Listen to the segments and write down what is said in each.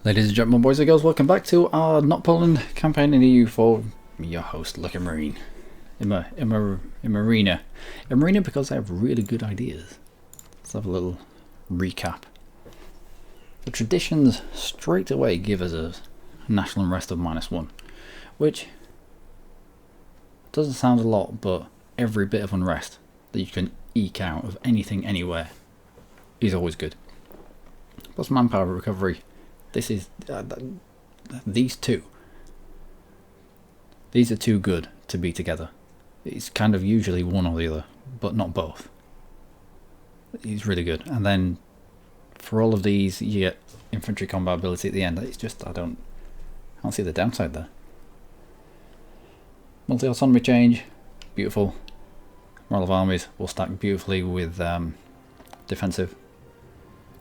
Ladies and gentlemen, boys and girls, welcome back to our Not Poland campaign in EU4. Your host, Luckymarine. Imerina. Imerina because I have really good ideas. Let's have a little recap. The traditions straight away give us a national unrest of -1, which doesn't sound a lot, but every bit of unrest that you can eke out of anything, anywhere, is always good. Plus manpower recovery. This is these are too good to be together. It's kind of usually one or the other, but not both. It's really good. And then for all of these, you get infantry combat ability at the end. It's just I don't see the downside there. Multi-autonomy change, beautiful. Moral of armies will stack beautifully with defensive.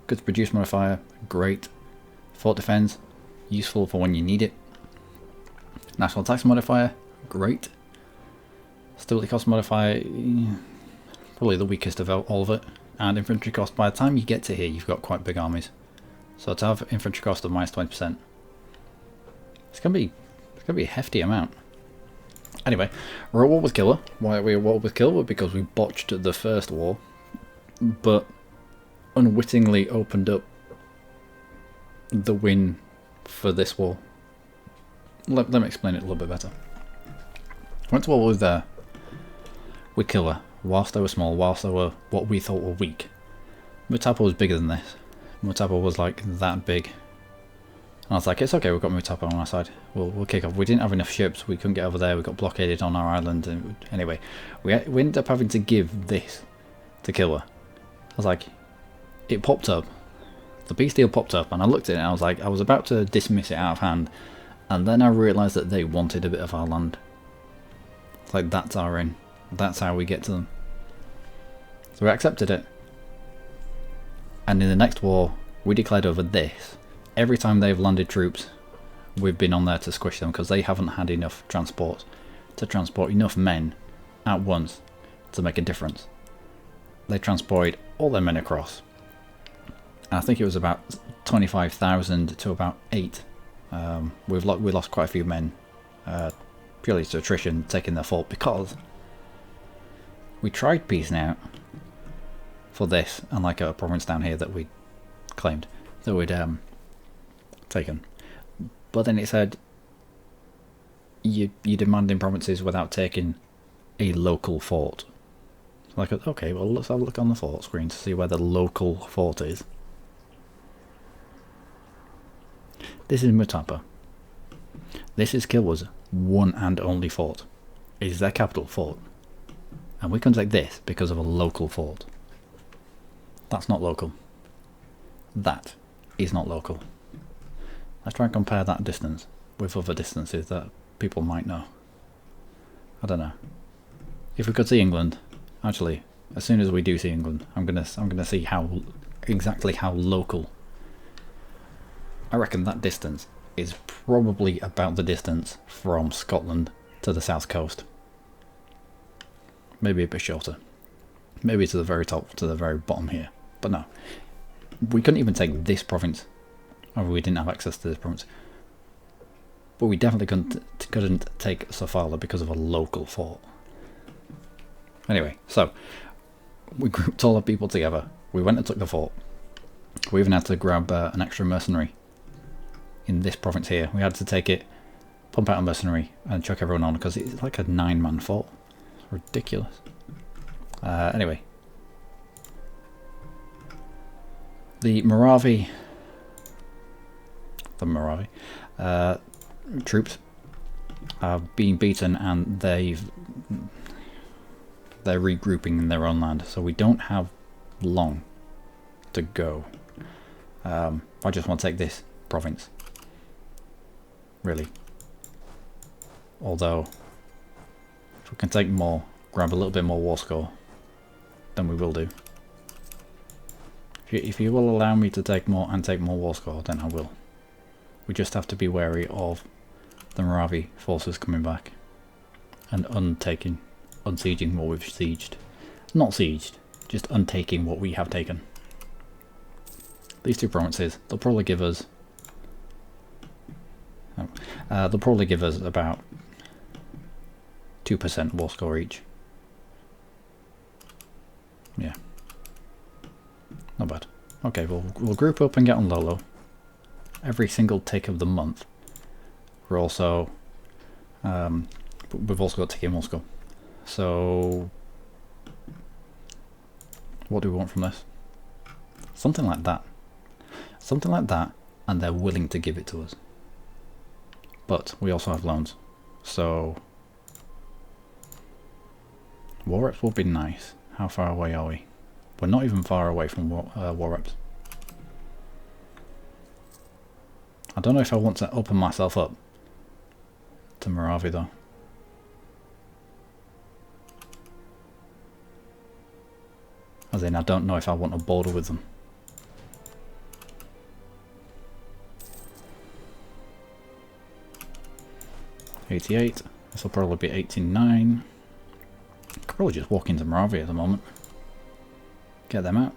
Good to produce modifier, great. Fort defense, useful for when you need it. National tax modifier, great. Stability cost modifier, probably the weakest of all of it. And infantry cost, by the time you get to here, you've got quite big armies. So to have infantry cost of -20%, it's gonna be a hefty amount. Anyway, we're at war with Killer. Why are we at war with Killer? Because we botched the first war, but unwittingly opened up the win for this war. Let me explain it a little bit better. Went to war with Killer whilst they were small, whilst they were what we thought were weak. Mutapa was bigger than this. Mutapa was like that big. And I was like, it's okay, we've got Mutapa on our side. We'll kick off. We didn't have enough ships, we couldn't get over there, we got blockaded on our island. And anyway, we ended up having to give this to Killer. I was like, it popped up. The peace deal popped up and I looked at it and I was like, I was about to dismiss it out of hand, and then I realised that they wanted a bit of our land. It's like, that's our in. That's how we get to them. So we accepted it. And in the next war, we declared over this. Every time they've landed troops, we've been on there to squish them because they haven't had enough transport to transport enough men at once to make a difference. They transported all their men across. I think it was about 25,000 to about 8. We lost quite a few men, purely to attrition, taking their fault, because we tried peace out for this, and like a province down here that we claimed, that we'd taken. But then it said, you're demanding provinces without taking a local fort. Like, okay, well, let's have a look on the fort screen to see where the local fort is. This is Mutapa. This is Kilwa's one and only fort. It is their capital fort. And we can take this because of a local fort. That's not local. That is not local. Let's try and compare that distance with other distances that people might know. I don't know. If we could see England, actually, as soon as we do see England, I'm gonna see exactly how local. I reckon that distance is probably about the distance from Scotland to the south coast. Maybe a bit shorter. Maybe to the very top, to the very bottom here. But no. We couldn't even take this province. Or we didn't have access to this province. But we definitely couldn't take Sofala because of a local fort. Anyway, so we grouped all the people together. We went and took the fort. We even had to grab an extra mercenary. In this province here, we had to take it, pump out a mercenary, and chuck everyone on because it's like a 9-man fort. It's ridiculous. Anyway, the Moravi troops have been beaten, and they're regrouping in their own land, so we don't have long to go. I just want to take this province. Really. Although, if we can take more, grab a little bit more war score, then we will do. If you will allow me to take more and take more war score, then I will. We just have to be wary of the Moravi forces coming back and unsieging what we've sieged. Not sieged, just untaking what we have taken. These two provinces, they'll probably give us They'll probably give us about 2% war score each. Yeah. Not bad. Okay, we'll group up and get on Lolo. Every single tick of the month. We're also... we've also got tick in Moscow. So... what do we want from this? Something like that. Something like that, and they're willing to give it to us. But we also have loans. So... war reps would be nice. How far away are we? We're not even far away from war reps. I don't know if I want to open myself up to Moravia though. As in, I don't know if I want to border with them. $88. This will probably be $89. Could probably just walk into Moravia at the moment. Get them out.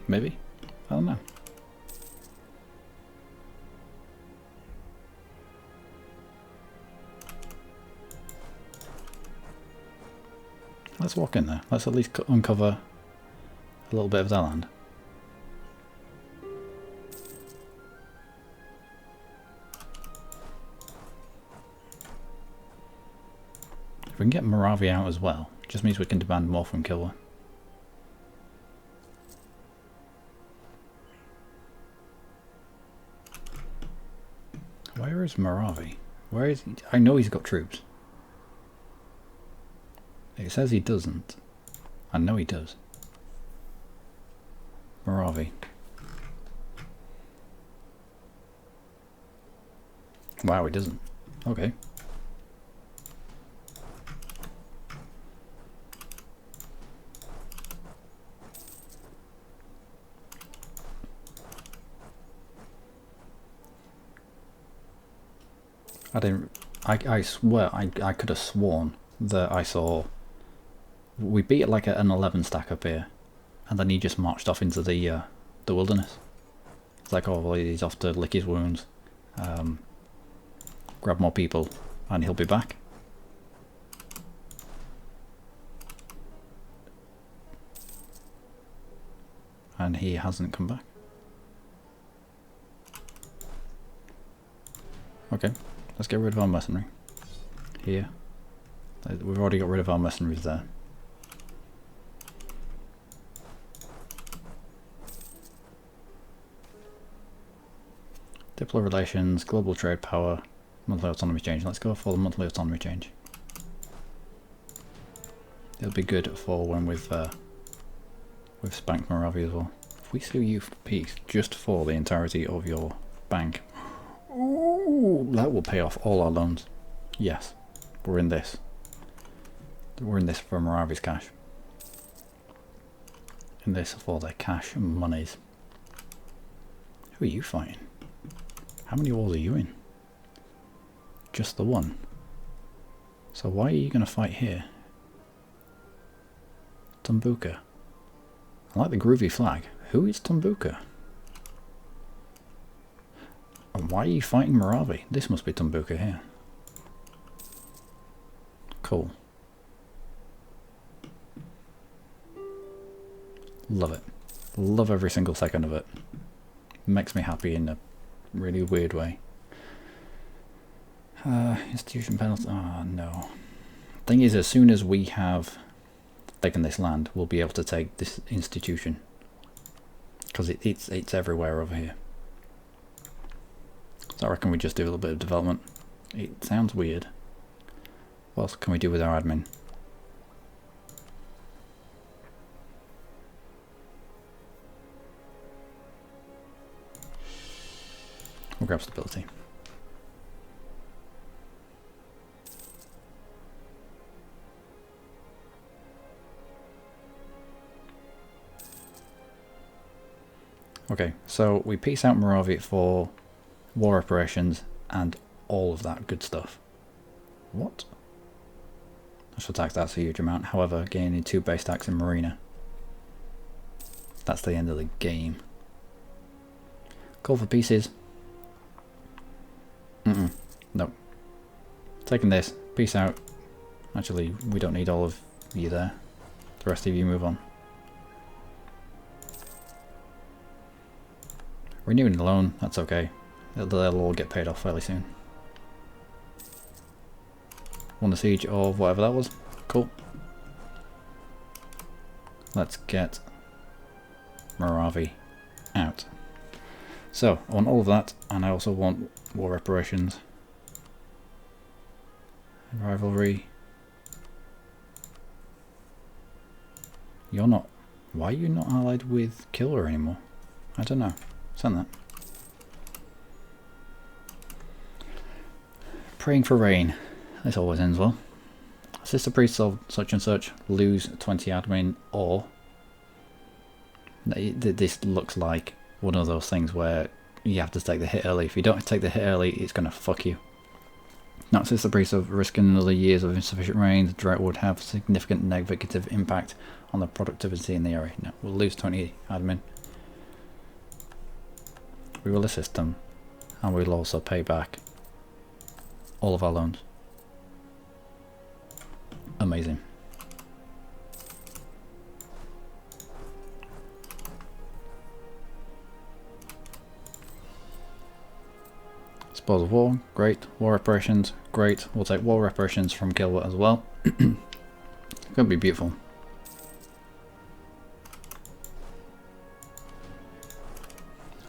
Maybe. I don't know. Let's walk in there. Let's at least uncover a little bit of their land. If we can get Moravia out as well, it just means we can demand more from Kilwa. Where is Moravia? Where is he? I know he's got troops. It says he doesn't. I know he does. Moravia. Wow, he doesn't. Okay. I swear I could have sworn that I saw we beat it like an 11 stack up here, and then he just marched off into the wilderness. It's like, oh well, he's off to lick his wounds, grab more people, and he'll be back. And he hasn't come back. Okay. Let's get rid of our mercenary. Here. We've already got rid of our mercenaries there. Diplo relations, global trade power, monthly autonomy change. Let's go for the monthly autonomy change. It'll be good for when we've spanked Moravia as well. If we sue you for peace just for the entirety of your bank, ooh, that will pay off all our loans. Yes, we're in this. We're in this for Moravia's cash. In this for their cash and monies. Who are you fighting? How many wars are you in? Just the one. So why are you going to fight here? Tumbuka. I like the groovy flag. Who is Tumbuka? And why are you fighting Moravia? This must be Tumbuka here. Cool. Love it. Love every single second of it. Makes me happy in a really weird way. Institution penalty. Oh no. Thing is, as soon as we have taken this land, we'll be able to take this institution. Because it's everywhere over here. So I reckon we just do a little bit of development. It sounds weird. What else can we do with our admin? We'll grab stability. Okay, so we piece out Moravia for war operations and all of that good stuff. What? National tax, that's a huge amount. However, gaining 2 base tax in Imerina. That's the end of the game. Call for pieces. No. Taking this. Peace out. Actually, we don't need all of you there. The rest of you move on. Renewing the loan, that's okay. They'll all get paid off fairly soon. Won the siege of whatever that was. Cool. Let's get Moravi out. So, I want all of that, and I also want war reparations. Rivalry. You're not... Why are you not allied with Killer anymore? I don't know. Send that. Praying for rain. This always ends well. Assist the priests of such and such. Lose 20 admin, or... This looks like one of those things where you have to take the hit early. If you don't take the hit early, it's going to fuck you. Not assist the priests of risking another years of insufficient rain. The drought would have significant negative impact on the productivity in the area. No, we'll lose 20 admin. We will assist them, and we'll also pay back all of our loans. Amazing. Spoils of war, great. War reparations, great. We'll take war reparations from Gilbert as well. Gonna be beautiful.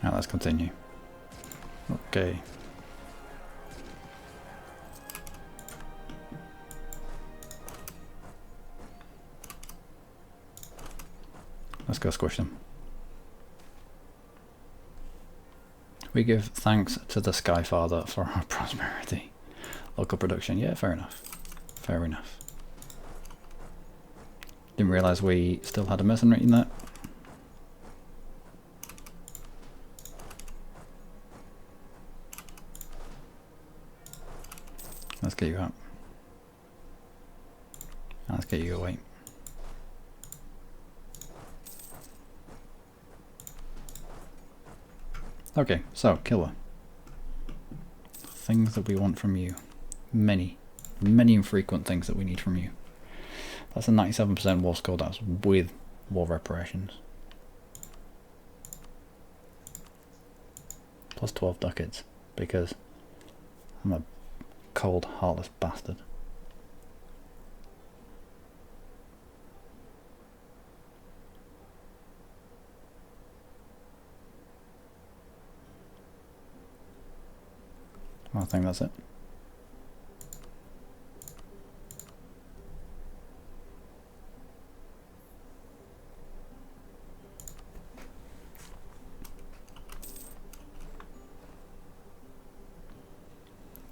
Now let's continue. Okay. Let's go squish them. We give thanks to the Sky Father for our prosperity. Local production, yeah, fair enough. Fair enough. Didn't realise we still had a mercenary in that. Let's get you out. Let's get you away. Okay, so Killer. Things that we want from you. Many infrequent things that we need from you. That's a 97% war score, that's with war reparations. Plus 12 ducats, because I'm a cold, heartless bastard. I think that's it.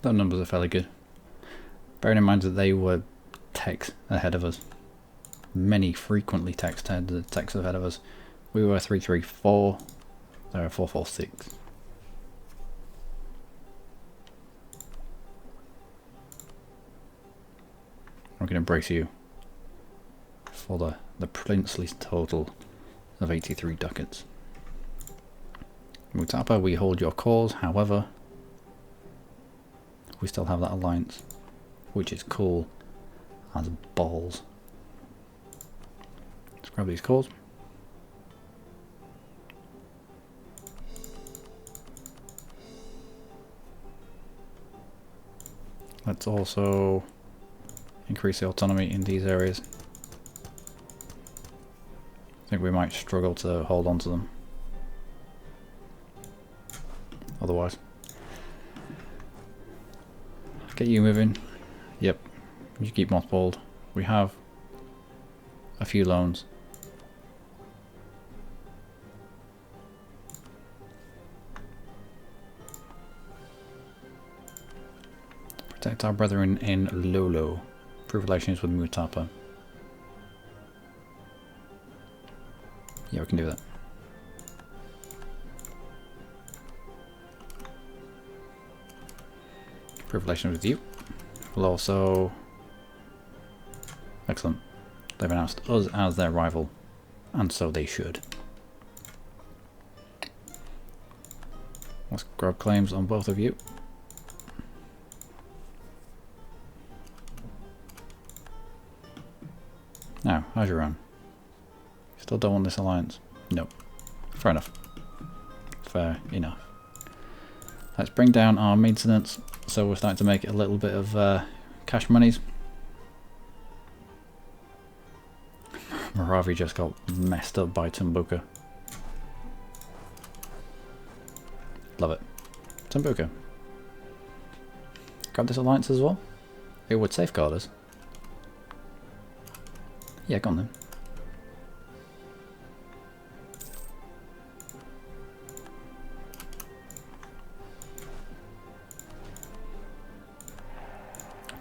Those numbers are fairly good. Bearing in mind that they were techs ahead of us. Many frequently techs ahead of us. We were 334, they were 446. We're going to embrace you for the princely total of 83 ducats. Mutapa, we hold your cause, however, we still have that alliance, which is cool as balls. Let's grab these cores. Let's also increase the autonomy in these areas. I think we might struggle to hold on to them otherwise. Get you moving. Yep, you keep mothballed. We have a few loans. Protect our brethren in Lolo. Improve relations with Mutapa. Yeah, we can do that. Improve relations with you. We'll also... Excellent. They've announced us as their rival, and so they should. Let's grab claims on both of you. Now, how's your run? Still don't want this alliance? Nope. Fair enough. Fair enough. Let's bring down our maintenance, so we're starting to make a little bit of cash monies. Moravi just got messed up by Tumbuka. Love it. Tumbuka. Grab this alliance as well. It would safeguard us. Yeah, go on then.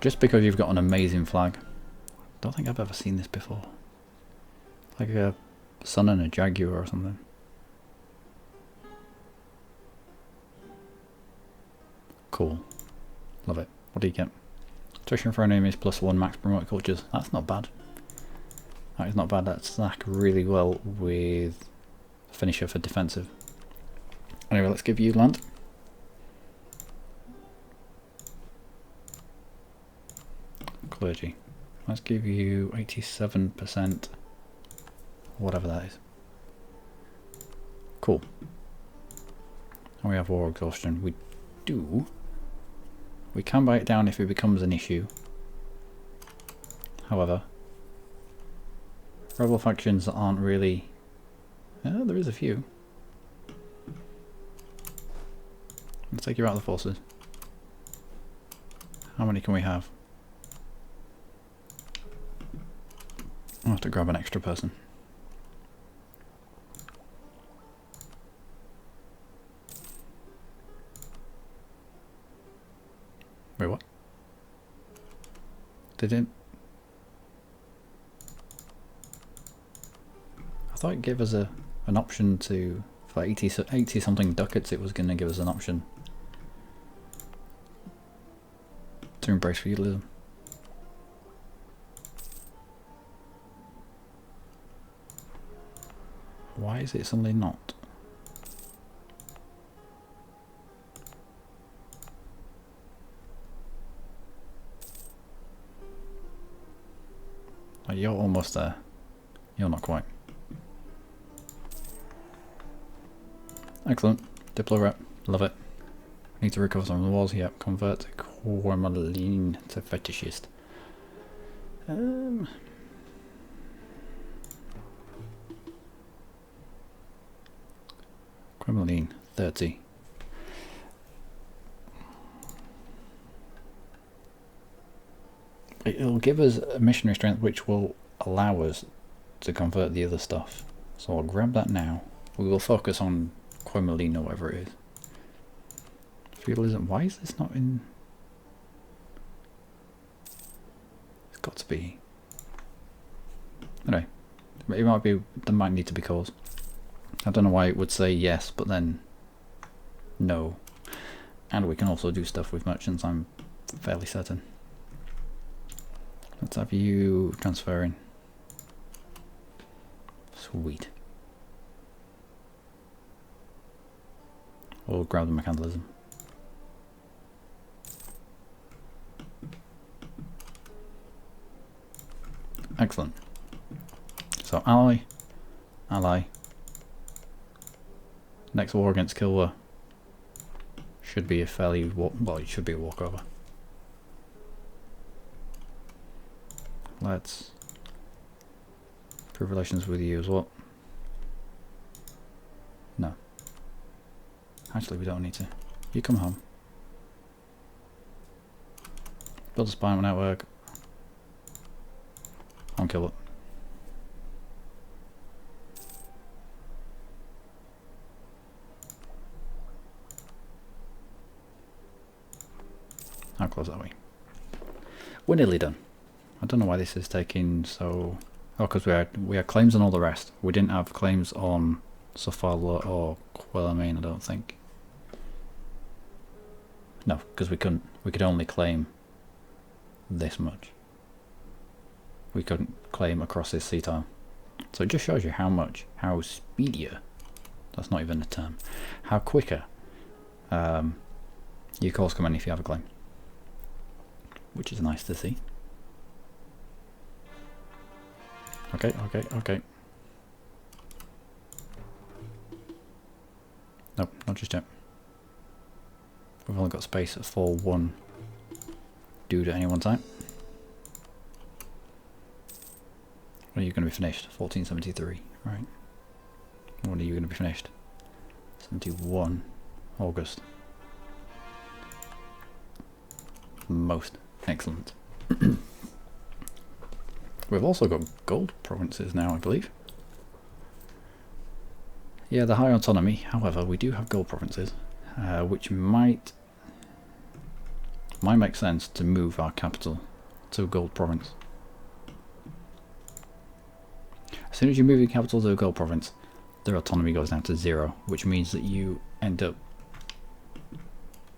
Just because you've got an amazing flag. Don't think I've ever seen this before. Like a sun and a jaguar or something. Cool. Love it. What do you get? Attrition for enemies +1 max promote cultures. That's not bad. That is not bad. That's stack really well with finisher for defensive. Anyway, let's give you land. Clergy. Let's give you 87%. Whatever that is. Cool. And we have war exhaustion. We do. We can buy it down if it becomes an issue. However, rebel factions aren't really... there is a few. Let's take you out of the forces. How many can we have? I'll have to grab an extra person. Wait, what? Did it? I thought it gave us an option to, for 80 something ducats, it was going to give us an option to embrace feudalism. Why is it suddenly not? Oh, you're almost there. You're not quite. Excellent. Diplo rep. Love it. Need to recover some of the walls. Yep. Convert Cormeline to fetishist. Cormeline 30. It'll give us a missionary strength which will allow us to convert the other stuff. So I'll grab that now. We will focus on Cormeline or whatever it is. Feudalism. Why is this not in? It's got to be. Anyway, it might be. There might need to be cause. I don't know why it would say yes, but then no. And we can also do stuff with merchants, I'm fairly certain. Let's have you transferring. Sweet. We'll grab the mechanism. Excellent. So ally, ally. Next war against Kilwa should be a fairly well, it should be a walkover. Let's improve relations with you as well. No. Actually, we don't need to. You come home. Build a spy network. On Kilwa. How close are we? We're nearly done. I don't know why this is taking so... Oh, because we had claims on all the rest. We didn't have claims on Sofala or Quellermain, I don't think. No, because we couldn't. We could only claim this much. We couldn't claim across this sea tile. So it just shows you how much, how speedier, that's not even a term, how quicker your calls come in if you have a claim. Which is nice to see. Okay, okay, okay. Nope, not just yet. We've only got space for one dude at any one time. When are you going to be finished? 1473, right. When are you going to be finished? 71 August. Most excellent. We've also got gold provinces now, I believe. Yeah, the high autonomy. However, we do have gold provinces, which might make sense to move our capital to a gold province. As soon as you move your capital to a gold province, their autonomy goes down to 0, which means that you end up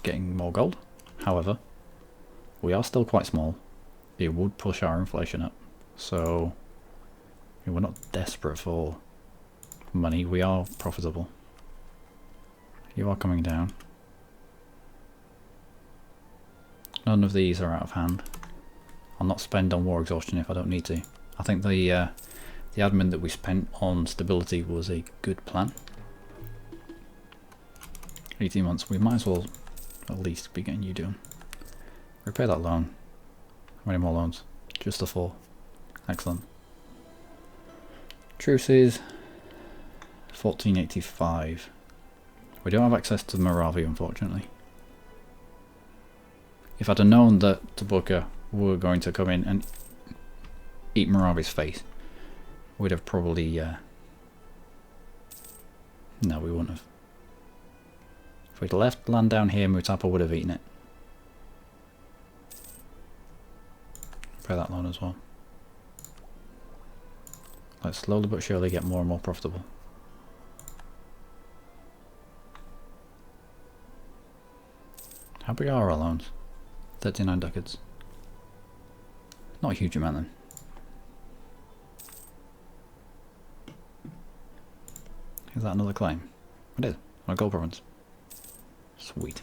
getting more gold. However, we are still quite small. It would push our inflation up. So we're not desperate for money. We are profitable. You are coming down. None of these are out of hand. I'll not spend on war exhaustion if I don't need to. I think the admin that we spent on stability was a good plan. 18 months. We might as well at least be getting you doing. Repay that loan. How many more loans? Just the 4. Excellent. Truces. 1485. We don't have access to Moravia, unfortunately. If I'd have known that Tabuka were going to come in and eat Moravia's face, we'd have probably... no, we wouldn't have. If we'd left land down here, Mutapa would have eaten it. Pay that loan as well. Let's slowly but surely get more and more profitable. How big are our loans? 39 ducats. Not a huge amount then. Is that another claim? It is. On a gold province. Sweet.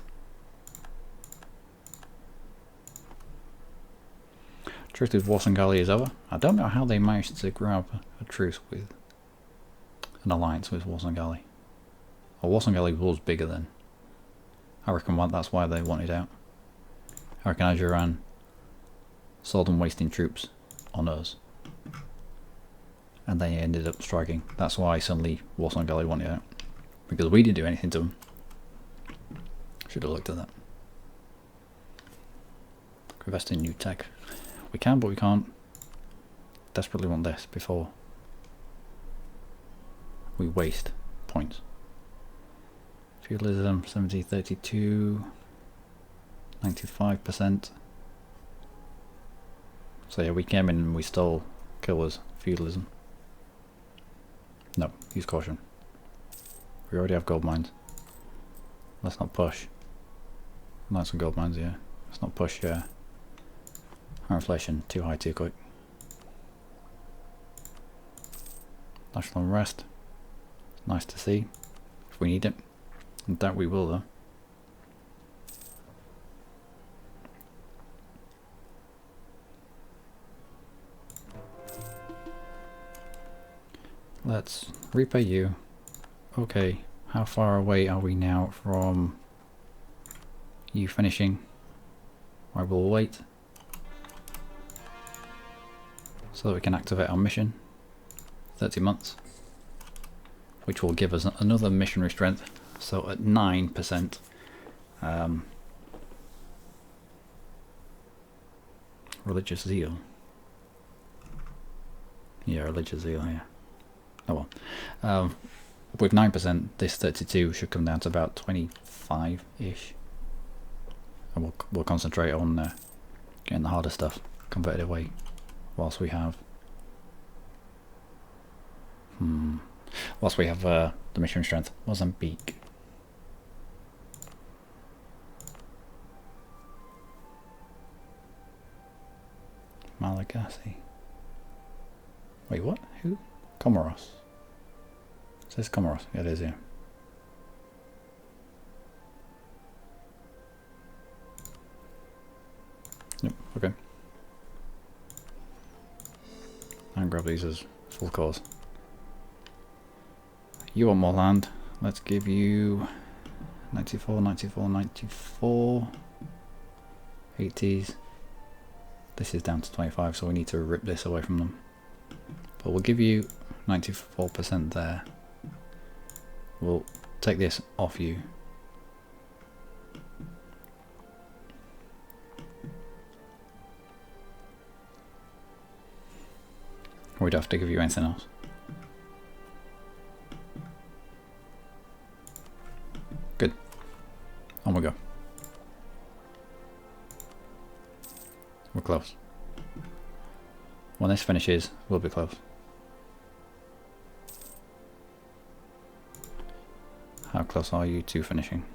Truce with Wasangali is over. I don't know how they managed to grab a truce with an alliance with Wasangali. Well, Wasangali was bigger then. I reckon that's why they wanted out. I reckon Ajuran saw them wasting troops on us, and they ended up striking. That's why suddenly Wasangali wanted out, because we didn't do anything to them. Should have looked at that. Invest in new tech. We can, but we can't. Desperately want this before we waste points. Feudalism 70, 32, 95%. So yeah, we came in and we stole Killer's feudalism. No, use caution. We already have gold mines. Let's not push. Like some gold mines, yeah. Let's not push our inflation too high too quick. National unrest. Nice to see. If we need it. I doubt we will though. Let's repay you. Okay, how far away are we now from you finishing? I will wait so that we can activate our mission. 30 months, which will give us another missionary strength. So at 9%, religious zeal. Yeah, religious zeal. Yeah. Oh well. With 9%, this 32 should come down to about 25-ish, and we'll concentrate on getting the harder stuff converted away, whilst we have the missionary strength. Mozambique. Malagasy. Wait, what? Who? Comoros. It says Comoros. Yeah, it is, yeah. Yep, okay. And grab these as full course. You want more land? Let's give you 94, 94, 94, 80s. This is down to 25, so we need to rip this away from them. But we'll give you 94% there. We'll take this off you. We'd have to give you anything else. Good. On we go. We're close. When this finishes, we'll be close. How close are you to finishing?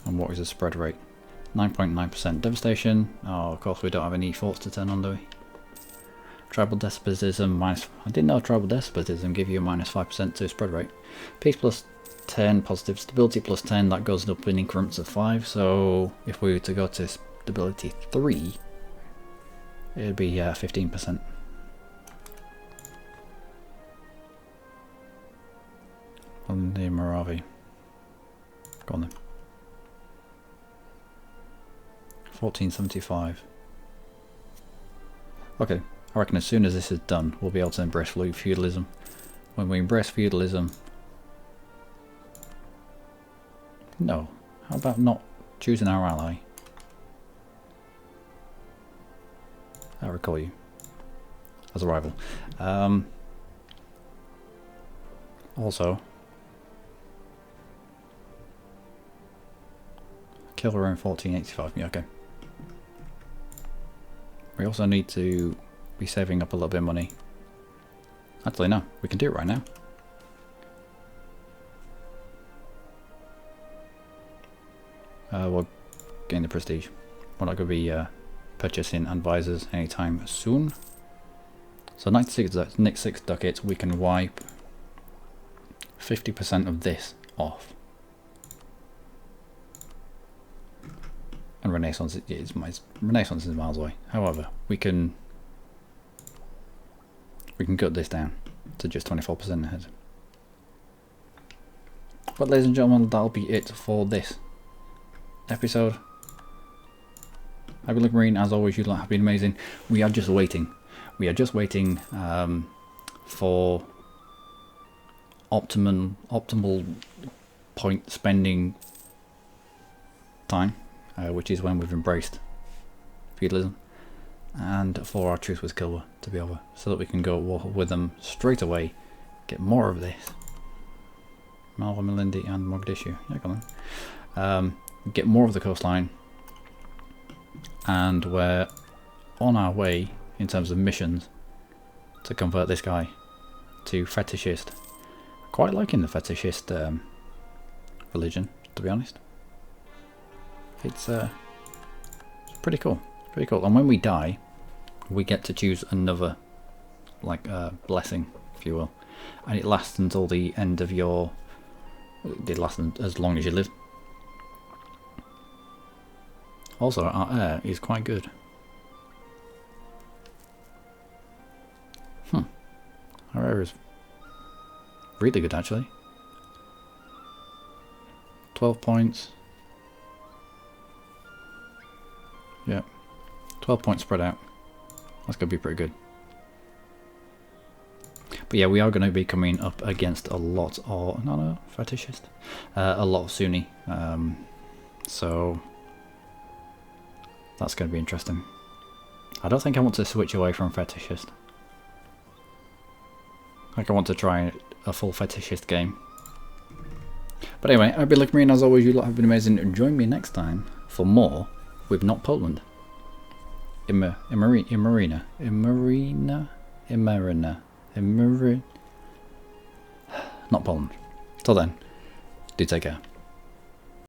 And what is the spread rate? 9.9% devastation. Oh, of course we don't have any forts to turn on, do we? Tribal despotism minus. I didn't know tribal despotism give you a minus 5% to spread rate. Peace plus 10, positive stability plus 10. That goes up in increments of 5. So if we were to go to stability 3, it'd be 15%. On the Moravi. Go on then. 1475. Okay, I reckon as soon as this is done, we'll be able to embrace feudalism. When we embrace feudalism... No, how about not choosing our ally? I recall you as a rival. Also, kill her in 1485. Yeah, okay. We also need to be saving up a little bit of money. Actually, no, we can do it right now. We'll gain the prestige. We're not going to be purchasing advisors anytime soon. So 96 ducats, we can wipe 50% of this off. And Renaissance Renaissance is miles away. However, we can cut this down to just 24% ahead. But ladies and gentlemen, that'll be it for this episode. I've been Luckymarine. As always, you lot have been amazing. We are just waiting. We are just waiting for optimal point spending time, which is when we've embraced feudalism, and for our truce with Kilwa to be over, so that we can go war with them straight away, get more of this. Malwa, Malindi and Mogadishu. Yeah, come on. Get more of the coastline, and we're on our way in terms of missions to convert this guy to fetishist. Quite liking the fetishist religion, to be honest. It's pretty cool. Pretty cool. And when we die, we get to choose another, like, blessing, if you will, and it lasts until the end of your. It lasts as long as you live. Also, our air is quite good. Our air is really good, actually. 12 points. Yeah, 12 points spread out. That's going to be pretty good. But yeah, we are going to be coming up against a lot of... No, fetishist. A lot of Sunni. So that's going to be interesting. I don't think I want to switch away from fetishist. Like, I want to try a full fetishist game. But anyway, I've been Luckymarine. As always, you lot have been amazing. Join me next time for more with Not Poland. Imerina. Not Poland. Till then, do take care.